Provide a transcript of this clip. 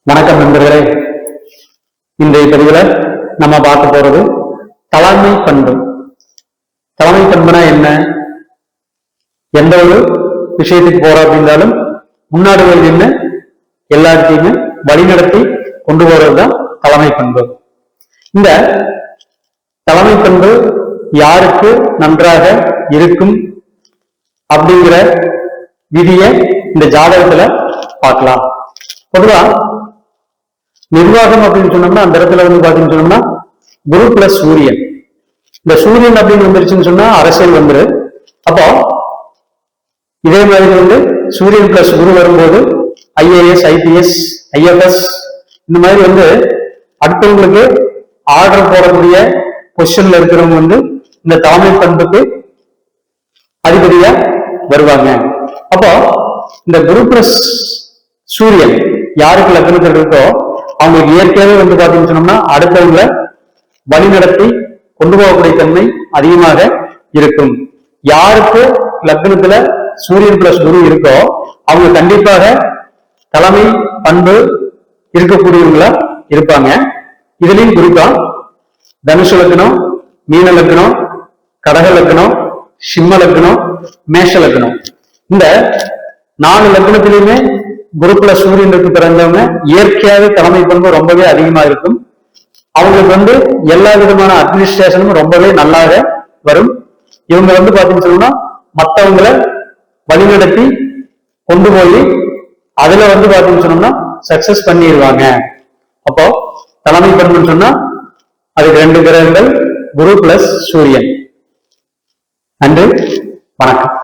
வணக்கம் நண்பர்களே. இன்றைய பதிவில் நம்ம பார்க்க போறது தலைமை பண்பு. தலைமை பண்புனா என்ன? எந்த ஒரு விஷயத்துக்கு போறோம் அப்படின்னாலும் முன்னாடி நின்று எல்லாத்தையுமே வழிநடத்தி கொண்டு போறதுதான் தலைமை பண்பு. இந்த தலைமை பண்பு யாருக்கு நன்றாக இருக்கும் அப்படிங்கிற விதியை இந்த ஜாதகத்துல பார்க்கலாம். பொதுவா நிர்வாகம் அப்படின்னு சொன்னோம்னா அந்த இடத்துல பாத்தீங்கன்னு சொன்னோம்னா குரு பிளஸ் சூரியன். இந்த சூரியன் அப்படின்னு வந்துருச்சுன்னு சொன்னா அரசியல் வந்துரு. அப்போ இதே மாதிரி சூரியன் பிளஸ் குரு வரும்போது ஐஏஎஸ், ஐபிஎஸ், ஐஎஃப்எஸ் இந்த மாதிரி அடுத்தவங்களுக்கு ஆர்டர் போடக்கூடிய பொசிஷன்ல இருக்கிறவங்க இந்த தலைமை பண்புக்கு அதிபதியா வருவாங்க. அப்போ இந்த குரு பிளஸ் சூரியன் யாருக்கு லக்னத்தில் இருக்கோ அவங்களுக்கு இயற்கையாகவே பாத்தீங்கன்னு சொன்னோம்னா அடுத்தவங்களை வழிநடத்தி கொண்டு போகக்கூடிய தன்மை அதிகமாக இருக்கும். யாருக்கு லக்னத்துல சூரியன் பிளஸ் குரு இருக்கோ அவங்க கண்டிப்பாக தலைமை பண்பு இருக்கக்கூடியவங்களா இருப்பாங்க. இதுலயும் குறிப்பா தனுசு லக்னம், மீன லக்னம், கடக லக்னம், சிம்ம லக்னம், மேஷ லக்னம் இந்த 4 லக்னத்திலுமே குரு பிளஸ் சூரியனுக்கு பிறந்தவங்க இயற்கையாகவே தலைமை பண்பு ரொம்பவே அதிகமா இருக்கும். அவங்களுக்கு எல்லா விதமான அட்மினிஸ்ட்ரேஷனும் ரொம்பவே நல்லாக வரும். இவங்க பாத்தீங்கன்னு சொன்னா மற்றவங்களை வழிநடத்தி கொண்டு போய் அதுல பாத்தீங்கன்னு சொன்னோம்னா சக்சஸ் பண்ணிடுவாங்க. அப்போ தலைமை பண்புன்னு சொன்னா அதுக்கு 2 கிரகங்கள் குரு பிளஸ் சூரியன். நன்றி, வணக்கம்.